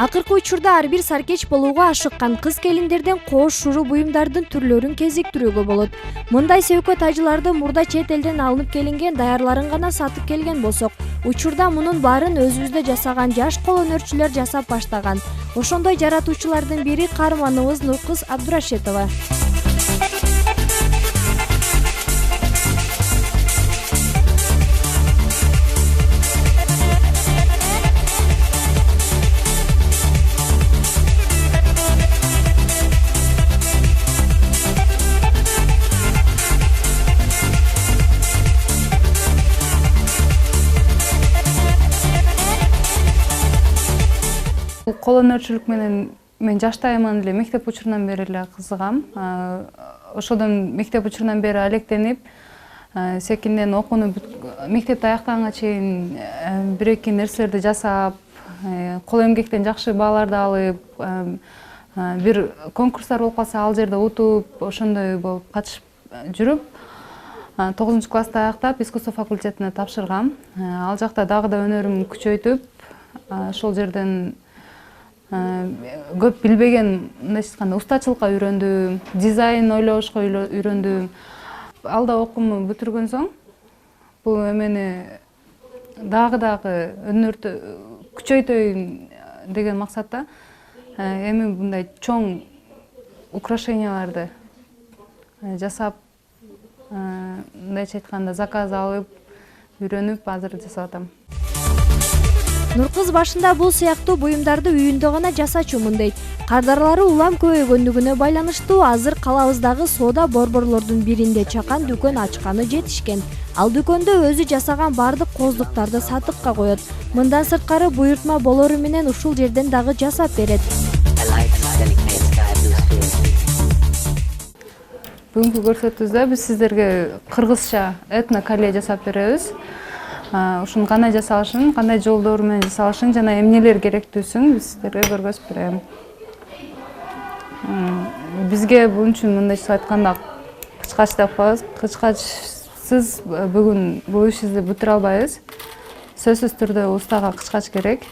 Акыркы учурда ар бир саркеч болууга ашыккан кыз-келиндерден коош шуруу буюмдардын түрлөрүн кезиктирүүгө болот. Мындай сөйкө тажыларды мурда чет элден алынып келинген даярларын гана сатып келген болсок, учурда мунун баарын өзүбүздө жасаган жаш кол өнөрчүлөр жасап баштаган. Ошондой жаратуучулардын бири каарманыбыз Нуркыз Абдурашитова. Кол өнөрчүлүк менен мен жаштайыман эле мектеп учурунан бери эле кызыгам. Ошодон мектеп учурунан бери алектенип, секинден окууну мектепти аяктаганга чейин бир-эки нерселерди жасап, кол эмгектен жакшы бааларды алып, бир конкурстар болуп калса ал жерде утуп, ошондой болуп катышып жүрүп, 9-класста аяктап искусство факультетине тапшыргам. Ал жакта дагы да өнөрүмдү күчөйтүп, ошол жерден көп билбеген, мындайча айтканда, устачылыкка үйрөндүм, дизайн ойлошко үйрөндүм. Алда окуумду бүтүргөн соң, бул эмени дагы өнөрдү күчөйтөйүн деген максатта эми мындай чоң украшенияларды жасап, мындайча айтканда, заказ алып, үйрөнүп, азыр жасап атам. Нуркыз башында бул сыяктуу буюмдарды үйүндө гана жасачумун дейт. Кардарлары улам көбөйгөндүгүнө байланыштуу азыр калабыздагы соода борборлордун биринде чакан дүкөн ачканы жетишкен. Ал дүкөндө өзү жасаган бардык кооздуктарды сатыкка коет. Мындан сырткары буйртма болору менен ушул жерден дагы жасап берет. Бүгүнкү көрсөтүүбүздө биз сиздерге кыргызча этно-кале жасап беребиз. Ушунун кандай жасалышын, кандай жолдор менен жасалышын жана эмнелер керектүүсүн биз сиздерге көргөзүп берем. Бизге бул үчүн мындайча айтканда кычкач деп коебуз. Кычкачсыз бүгүн бул ишибизди бүтүрө албайбыз. Сөзсүз түрдө устага кычкач керек.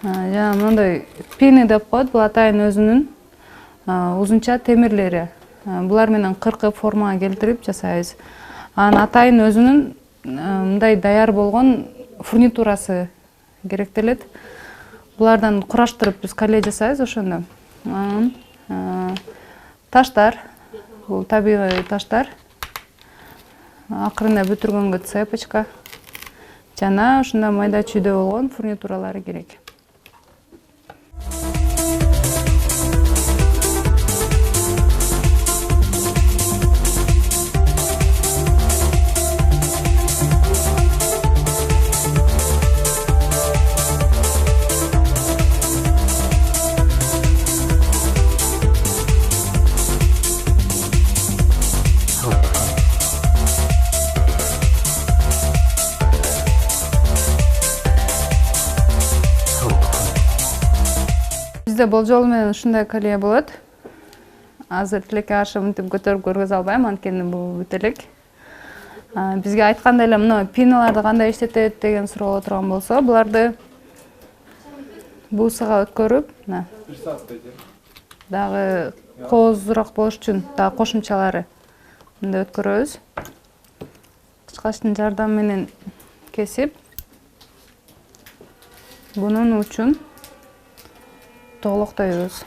Жана мындай пини деп коет, бул атайын өзүнүн узунча темирлери. Булар менен кыркып формага келтирип жасайбыз. Анын атайын өзүнүн мындай даяр болгон фурнитурасы керектелет. Булардан кураштырып биз кале жасайбыз ошондо. Таштар, бул табигый таштар. Акырында бүтүргөнгө цепочка жана ушундай майда чүйдө болгон фурнитуралары керек. Бизде болжол менен ушундай кале болот. Азыр тилекке каршы мынтип көтөрүп көргөзө албайм, анткени бул бүт элек. Бизге айткандай эле мына пиналарды кандай иштетет деген суроо турган болсо, буларды буусага өткөрүп, дагы коозураак болуш үчүн дагы кошумчалары мындай өткөрөбүз. Кычкачтын жардамы менен кесип, бунун учун тоголоктойбуз.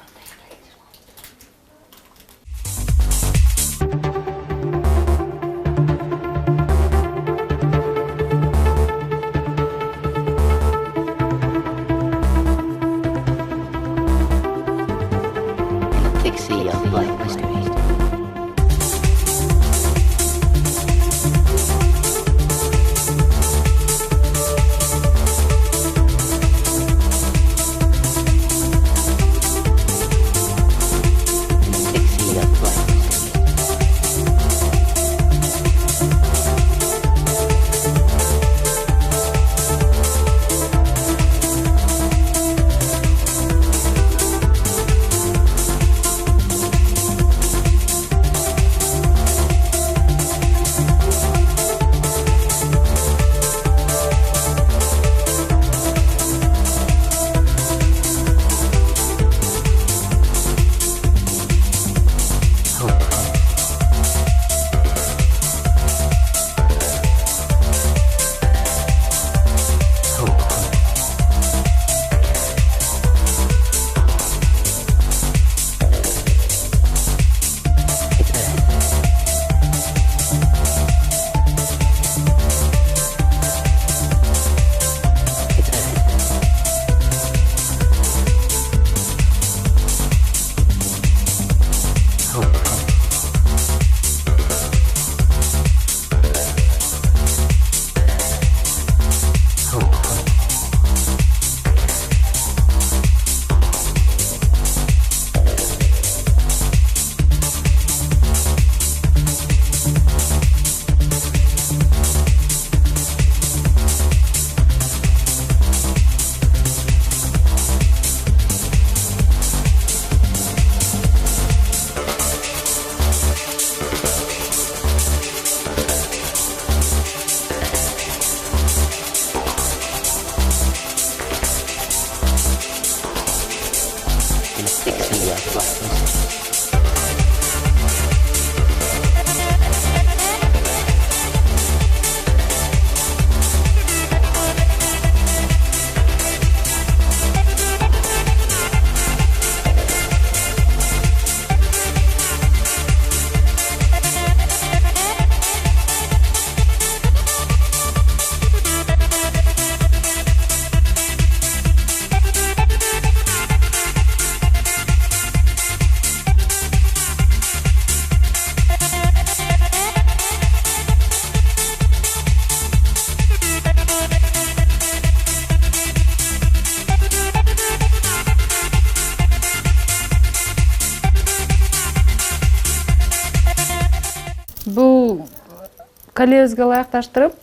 колебизге ылайыкташтырып,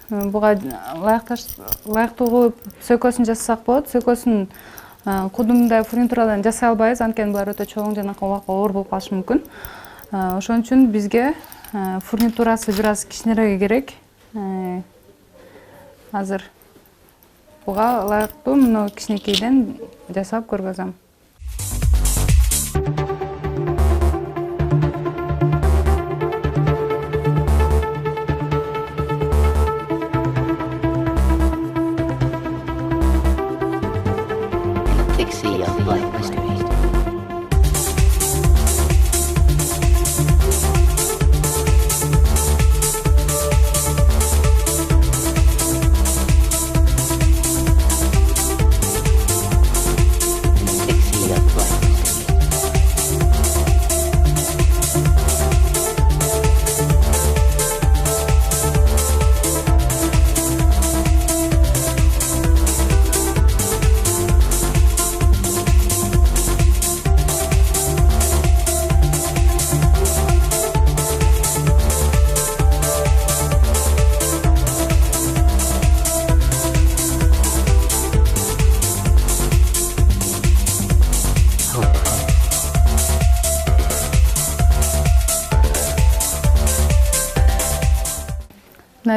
буга ылайыктуу кылып сөйкөсүн жасасак болот. Сөйкөсүн кудумдай фурнитурадан жасай албайбыз, анткени булар өтө чоң жана оор болуп калышы мүмкүн. Ошон үчүн бизге фурнитурасы бир аз кичинереги керек. Азыр буга ылайыктуу мына кичинекейден жасап көргөзөм.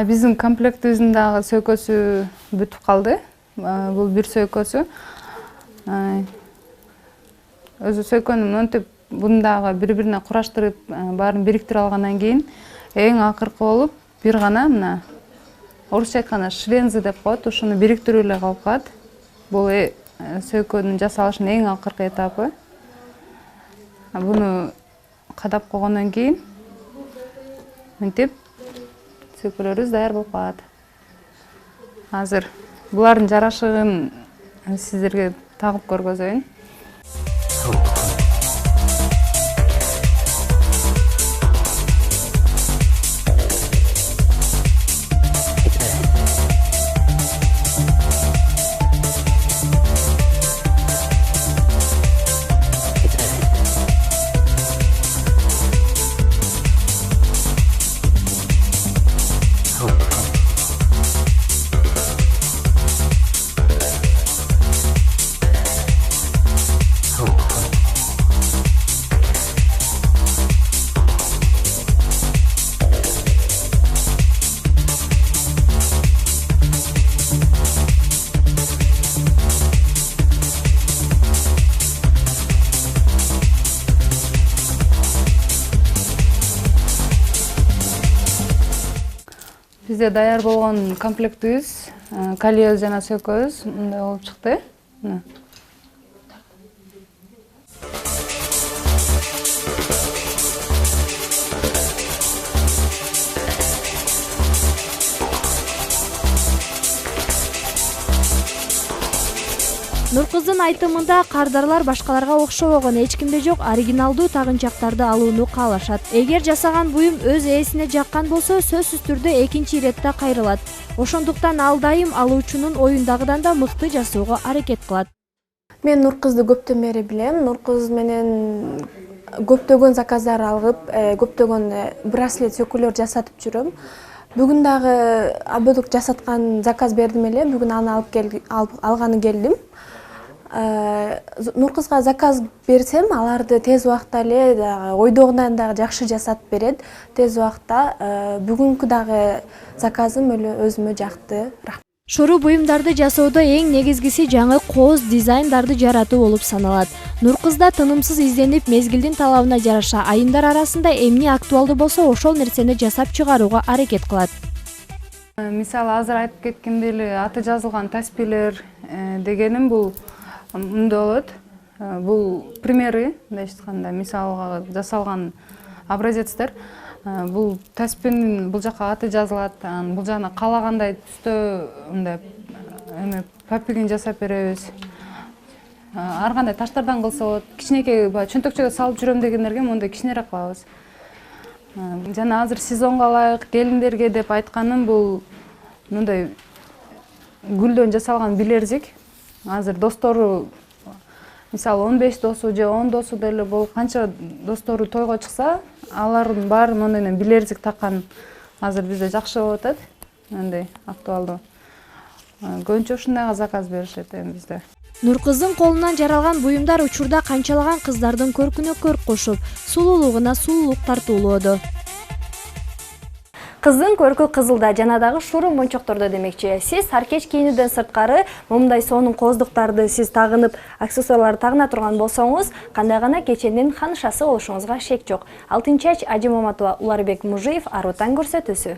Биздин комплектибиздин дагы сөйкөсү бүтүп калды. Бул бир сөйкөсү. Өзү сөйкөнү монтип, буну дагы бири-бирине кураштырып, баарын бириктирип алгандан кийин эң акыркы болуп бир гана мына орусча айтканда швензы деп коет, ошону бириктирүү эле калып калат. Бул сөйкөнүн жасалышынын эң акыркы этапы. Буну кадап койгондон кийин мынтип сөйкөлөрүбүз даяр болуп калат. Азыр булардын жарашыгын сиздерге тагып көргөзөйүн. Бизде даяр болгон комплектибиз, колебиз жана сөйкөбүз мындай болуп чыкты. Нуркыздын айтымында кардарлар башкаларга окшобогон эч кимде жок оригиналдуу тагынчактарды алууну каалашат. Эгер жасаган буюм өз ээсине жаккан болсо, сөзсүз түрдө экинчи иретте кайрылат. Ошондуктан ал дайым алуучунун оюндагыдан да мыкты жасоого аракет кылат. Мен Нуркызды көптөн бери билем. Нуркыз менен көптөгөн заказдар алып, көптөгөн браслет сөйкөлөр жасатып жүрөм. Бүгүн дагы абыдык жасаткан заказ бердим эле. Бүгүн аны алганы келдим. Нуркызга заказ берсем, аларды тез убакта эле ойдогунан дагы жакшы жасатып берет. Тез убакта бүгүнкү дагы заказым өзүмө жакты. Шору буюмдарды жасоодо эң негизгиси жаңы кооз дизайндарды жаратуу болуп саналат. Нуркызда тынымсыз изденип, мезгилдин талабына жараша айымдар арасында эмне актуалдуу болсо, ошол нерсени жасап чыгарууга аракет кылат. Мисалы, азыр айтып кеткендей эле аты жазылган таспилер дегеним бул мындай болот. Бул примери, мындайча айтканда, мисалга жасалган образецтер. Бул таспинин бул жака аты жазылат, бул жана каалагандай түстө мындай папигин жасап беребиз. Ар кандай таштардан кылса болот. Кичинекей чөнтөкчөгө салып жүрөм дегендерге мондай кичинерээк кылабыз. Жана азыр сезонго ылайык келиндерге деп айтканым бул мындай гүлдөн жасалган билерзик. Азыр достору мисалы 15 досу же 10 досу деле болуп, канча достору тойго чыкса, алардын баары мондай билерзик таккан азыр бизде жакшы болуп атат. Андай актуалдуу. Көбүнчө ушундайга заказ беришет эми бизде. Нуркыздын колунан жаралган буюмдар учурда канчалаган кыздардын көркүнө көрк кошуп, сулуулугуна сулуулук тартуулоодо. Кыздын көркү кызылда жана дагы шууру мончоктордо демекчи. Сиз аркеч кийинүүдөн сырткары момундай сонун кооздуктарды сиз тагынып, аксессуарларды тагына турган болсоңуз, кандай гана кечендин ханышасы болушуңузга шек жок. Алтынчач Ажимаматова, Уларбек Мужиев, Ару таң көрсөтүүсү.